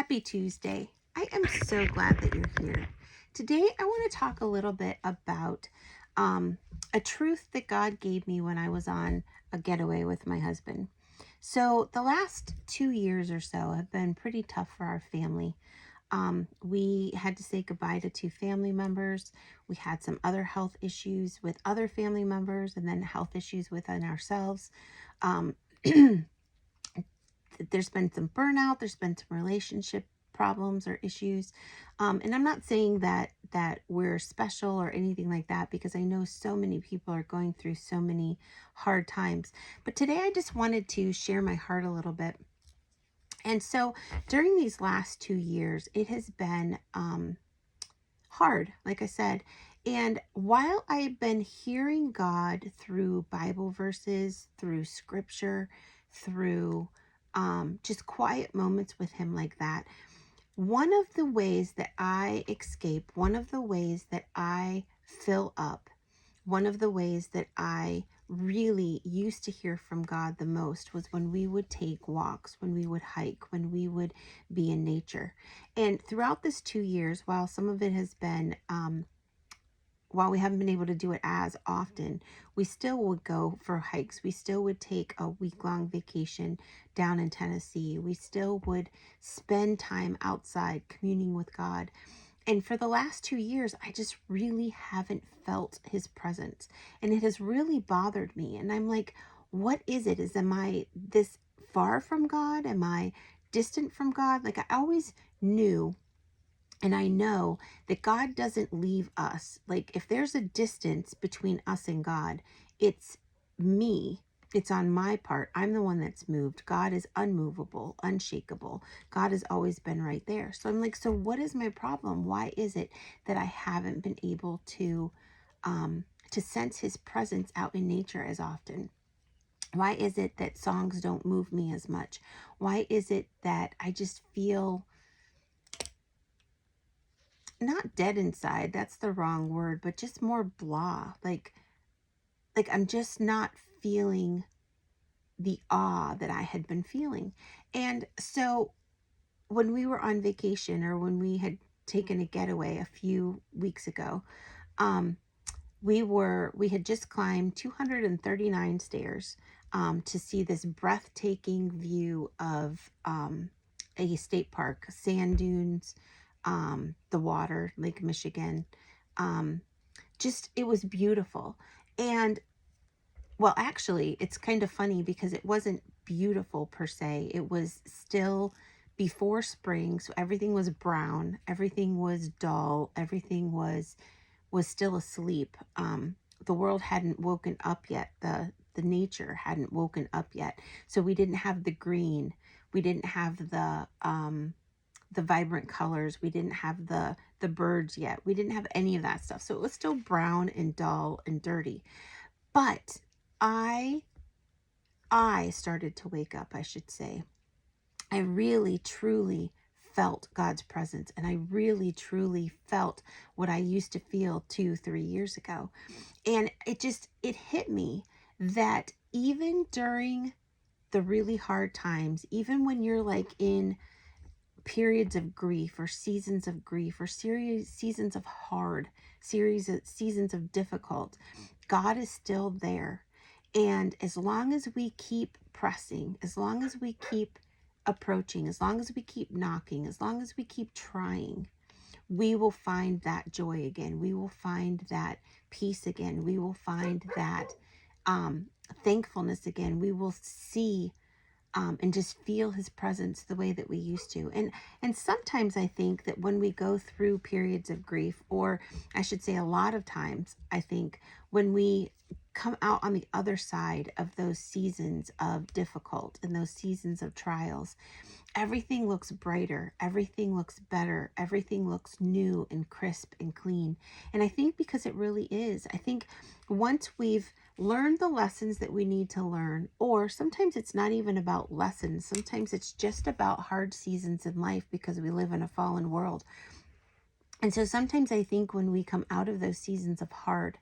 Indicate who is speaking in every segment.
Speaker 1: Happy Tuesday. I am so glad that you're here. Today, I want to talk a little bit about um, a truth that God gave me when I was on a getaway with my husband. So, the last 2 years or so have been pretty tough for our family. We had to say goodbye to two family members. We had some other health issues with other family members, and then health issues within ourselves. Um, there's been some burnout, there's been some relationship problems or issues, and I'm not saying that we're special or anything like that, because I know so many people are going through so many hard times. But today I just wanted to share my heart a little bit. And so during these last 2 years, it has been hard, like I said. And while I've been hearing God through Bible verses, through scripture, through just quiet moments with Him like that, one of the ways that I escape, one of the ways that I fill up, one of the ways that I really used to hear from God the most was when we would take walks, when we would hike, when we would be in nature. And throughout this 2 years, while some of it has been, while we haven't been able to do it as often, we still would go for hikes. We still would take a week-long vacation down in Tennessee. We still would spend time outside communing with God. And for the last 2 years, I just really haven't felt His presence. And it has really bothered me. And I'm like, what is it? Am I this far from God? Am I distant from God? Like, I always knew, and I know that God doesn't leave us. Like, if there's a distance between us and God, it's me. It's on my part. I'm the one that's moved. God is unmovable, unshakable. God has always been right there. So I'm like, so what is my problem? Why is it that I haven't been able to sense His presence out in nature as often? Why is it that songs don't move me as much? Why is it that I just feel not dead inside? That's the wrong word, but just more blah. Like I'm just not feeling the awe that I had been feeling. And so when we were on vacation, or when we had taken a getaway a few weeks ago, um, we had just climbed 239 stairs to see this breathtaking view of a state park, sand dunes, the water, Lake Michigan. Um, just, it was beautiful. And well, actually, it's kind of funny because it wasn't beautiful per se. It was still before spring, so everything was brown, everything was dull, everything was still asleep. The world hadn't woken up yet. The nature hadn't woken up yet. So we didn't have the green. We didn't have the vibrant colors. We didn't have the birds yet. We didn't have any of that stuff. So it was still brown and dull and dirty. But I I started to wake up, I should say. I really truly felt God's presence, and I really truly felt what I used to feel 2, 3 years ago. And it hit me that even during the really hard times, even when you're like in periods of grief or seasons of grief or seasons of hard, seasons of difficult, God is still there. And as long as we keep pressing, as long as we keep approaching, as long as we keep knocking, as long as we keep trying, we will find that joy again. We will find that peace again. We will find that thankfulness again. We will see and just feel His presence the way that we used to. And sometimes I think that when we go through periods of grief, or I should say a lot of times, I think when we come out on the other side of those seasons of difficult and those seasons of trials, everything looks brighter, everything looks better, everything looks new and crisp and clean. And I think because it really is. I think once we've learned the lessons that we need to learn, or sometimes it's not even about lessons, sometimes it's just about hard seasons in life because we live in a fallen world. And so sometimes I think when we come out of those seasons of hard,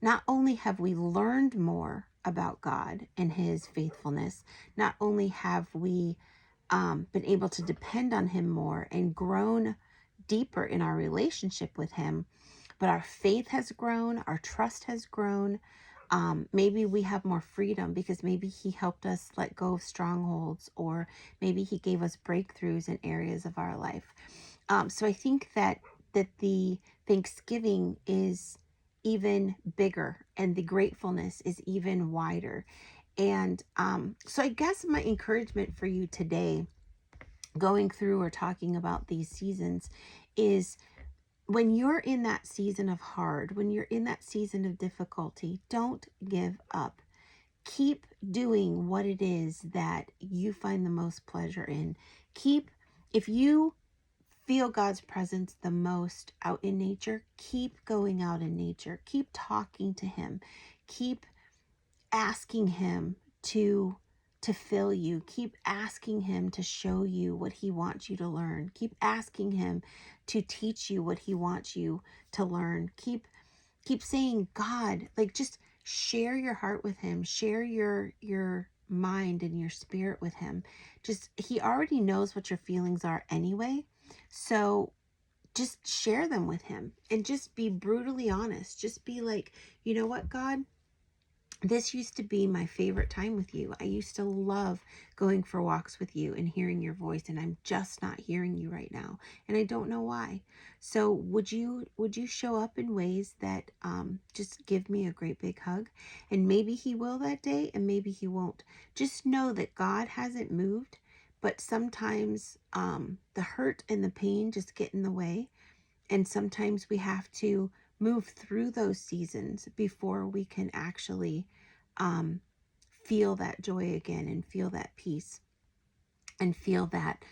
Speaker 1: not only have we learned more about God and His faithfulness, not only have we been able to depend on him more and grown deeper in our relationship with him. But our faith has grown, our trust has grown. Maybe we have more freedom because maybe he helped us let go of strongholds, or maybe he gave us breakthroughs in areas of our life. So I think that the Thanksgiving is even bigger and the gratefulness is even wider. And so I guess my encouragement for you today, going through or talking about these seasons, is when you're in that season of hard, when you're in that season of difficulty, don't give up. Keep doing what it is that you find the most pleasure in. If you feel God's presence the most out in nature, keep going out in nature. Keep talking to him. Keep asking him to fill you. Keep asking him to show you what he wants you to learn. Keep asking him to teach you what he wants you to learn. Keep saying, God, like, just share your heart with him. Share your mind and your spirit with him. Just, he already knows what your feelings are anyway. So just share them with him and just be brutally honest. Just be like, you know what, God? This used to be my favorite time with you. I used to love going for walks with you and hearing your voice, and I'm just not hearing you right now, and I don't know why. So would you show up in ways that just give me a great big hug? And maybe he will that day, and maybe he won't. Just know that God hasn't moved, but sometimes the hurt and the pain just get in the way, and sometimes we have to move through those seasons before we can actually um, feel that joy again and feel that peace and feel that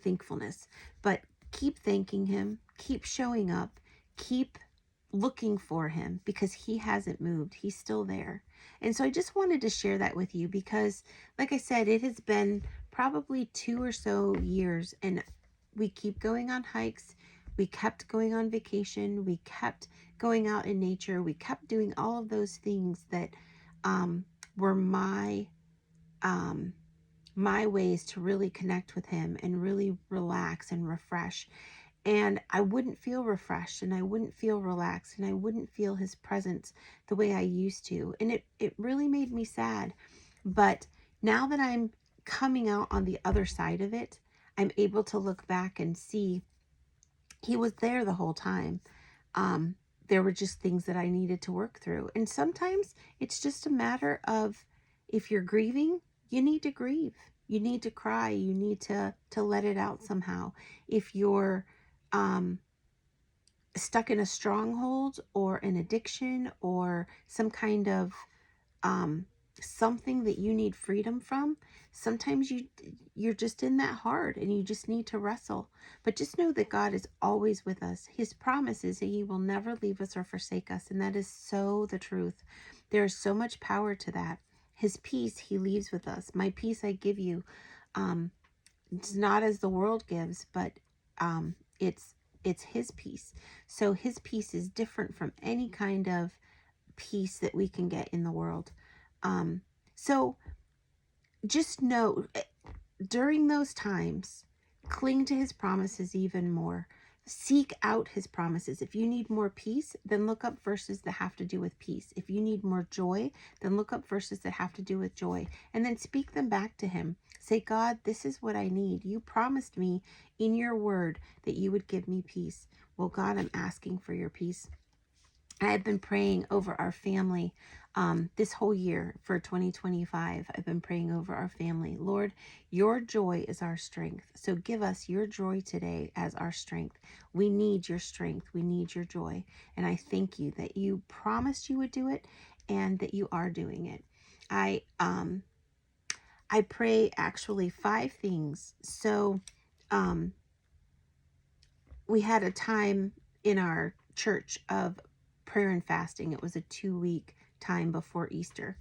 Speaker 1: thankfulness. But keep thanking him, keep showing up, keep looking for him, because he hasn't moved. He's still there. And so I just wanted to share that with you because, like I said, it has been probably 2 or so years, and we keep going on hikes. We kept going on vacation. We kept going out in nature. We kept doing all of those things that were um, my ways to really connect with him and really relax and refresh. And I wouldn't feel refreshed, and I wouldn't feel relaxed, and I wouldn't feel his presence the way I used to. And it really made me sad. But now that I'm coming out on the other side of it, I'm able to look back and see he was there the whole time. Um, there were just things that I needed to work through. And sometimes it's just a matter of, if you're grieving, you need to grieve. You need to cry. You need to let it out somehow. If you're um, stuck in a stronghold or an addiction or some kind of um, something that you need freedom from, sometimes you're just in that hard and you just need to wrestle. But just know that God is always with us. His promise is that he will never leave us or forsake us, and that is so the truth. There is so much power to that. His peace he leaves with us. My peace I give you. It's not as the world gives, but um, it's his peace. So his peace is different from any kind of peace that we can get in the world. Um, so just know, during those times, cling to his promises even more. Seek out his promises. If you need more peace, then look up verses that have to do with peace. If you need more joy, then look up verses that have to do with joy. And then speak them back to him. Say, God, this is what I need. You promised me in your word that you would give me peace. Well, God, I'm asking for your peace. I have been praying over our family this whole year for 2025. I've been praying over our family. Lord, your joy is our strength. So give us your joy today as our strength. We need your strength. We need your joy. And I thank you that you promised you would do it and that you are doing it. I pray actually 5 things. So we had a time in our church of prayer and fasting. It was a 2-week time before Easter.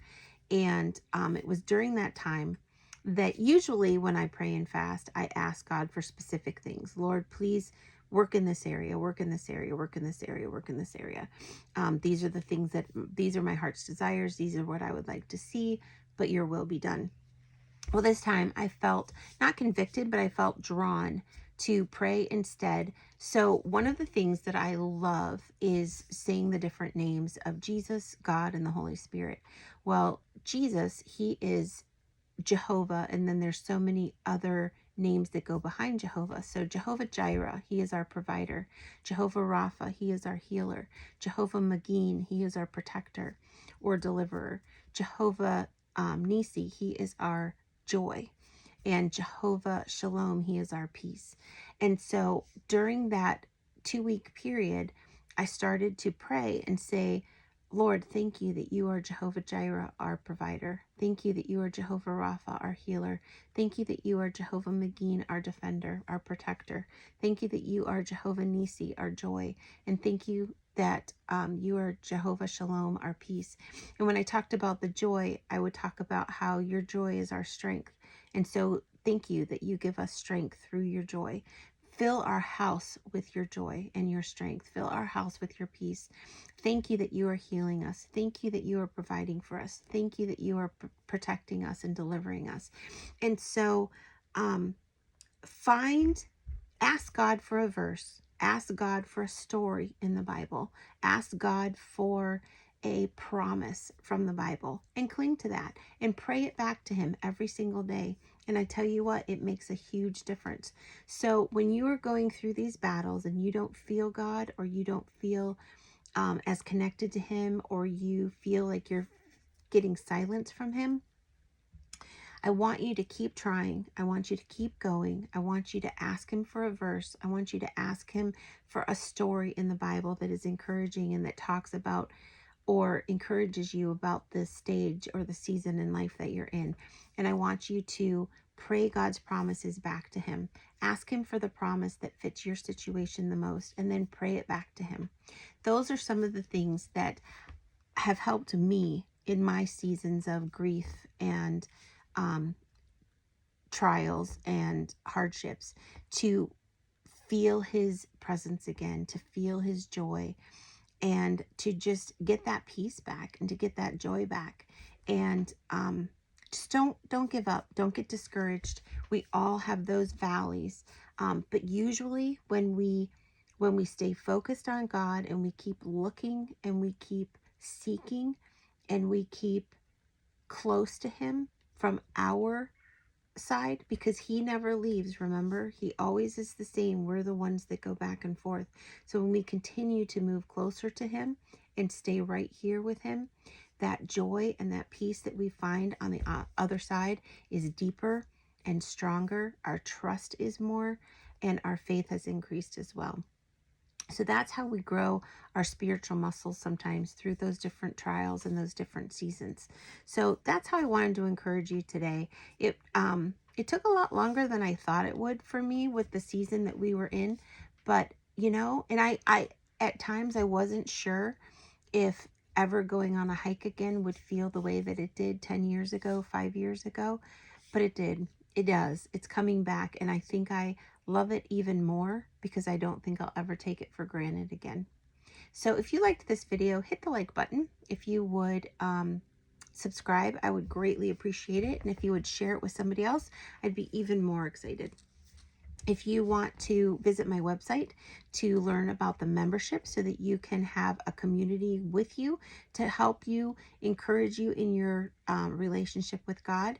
Speaker 1: And it was during that time that usually when I pray and fast, I ask God for specific things. Lord, please work in this area, work in this area, work in this area, work in this area. These are the things these are my heart's desires. These are what I would like to see, but your will be done. Well, this time I felt not convicted, but I felt drawn to pray instead. So, one of the things that I love is saying the different names of Jesus, God, and the Holy Spirit. Well, Jesus, he is Jehovah, and then there's so many other names that go behind Jehovah. So Jehovah Jireh, he is our provider. Jehovah Rapha, he is our healer. Jehovah Magin, he is our protector or deliverer. Jehovah Nisi, he is our joy. And Jehovah Shalom, he is our peace. And so during that 2 week period, I started to pray and say, Lord, thank you that you are Jehovah Jireh, our provider. Thank you that you are Jehovah Rapha, our healer. Thank you that you are Jehovah Magin, our defender, our protector. Thank you that you are Jehovah Nisi, our joy. And thank you that you are Jehovah Shalom, our peace. And when I talked about the joy, I would talk about how your joy is our strength. And so thank you that you give us strength through your joy. Fill our house with your joy and your strength. Fill our house with your peace. Thank you that you are healing us. Thank you that you are providing for us. Thank you that you are protecting us and delivering us. And so, um, find ask God for a verse, ask God for a story in the Bible, ask God for a promise from the Bible, and cling to that and pray it back to Him every single day. And I tell you what, it makes a huge difference. So when you are going through these battles and you don't feel God, or you don't feel as connected to Him, or you feel like you're getting silence from Him, I want you to keep trying. I want you to keep going. I want you to ask Him for a verse. I want you to ask Him for a story in the Bible that is encouraging and that talks about or encourages you about the stage or the season in life that you're in. And I want you to pray God's promises back to Him. Ask Him for the promise that fits your situation the most, and then pray it back to Him. Those are some of the things that have helped me in my seasons of grief and um, trials and hardships, to feel His presence again, to feel His joy, and to just get that peace back and to get that joy back. And just don't give up. Don't get discouraged. We all have those valleys, but usually when we stay focused on God and we keep looking and we keep seeking and we keep close to Him from our side, because He never leaves. Remember, He always is the same. We're the ones that go back and forth. So when we continue to move closer to Him and stay right here with Him, that joy and that peace that we find on the other side is deeper and stronger. Our trust is more, and our faith has increased as well. So that's how we grow our spiritual muscles sometimes, through those different trials and those different seasons. So that's how I wanted to encourage you today. It took a lot longer than I thought it would for me with the season that we were in, but and I at times I wasn't sure if ever going on a hike again would feel the way that it did 10 years ago, 5 years ago, but it did. It does. It's coming back, and I think I love it even more because I don't think I'll ever take it for granted again. So if you liked this video, hit the like button. If you would subscribe, I would greatly appreciate it. And if you would share it with somebody else, I'd be even more excited. If you want to visit my website to learn about the membership so that you can have a community with you to help you, encourage you in your relationship with God,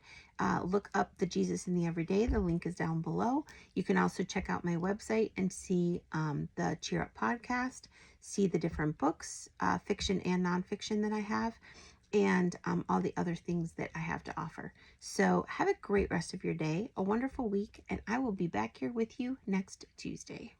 Speaker 1: look up the Jesus in the Everyday. The link is down below. You can also check out my website and see the Cheer Up podcast, see the different books, fiction and nonfiction that I have, and all the other things that I have to offer. So have a great rest of your day, a wonderful week, and I will be back here with you next Tuesday.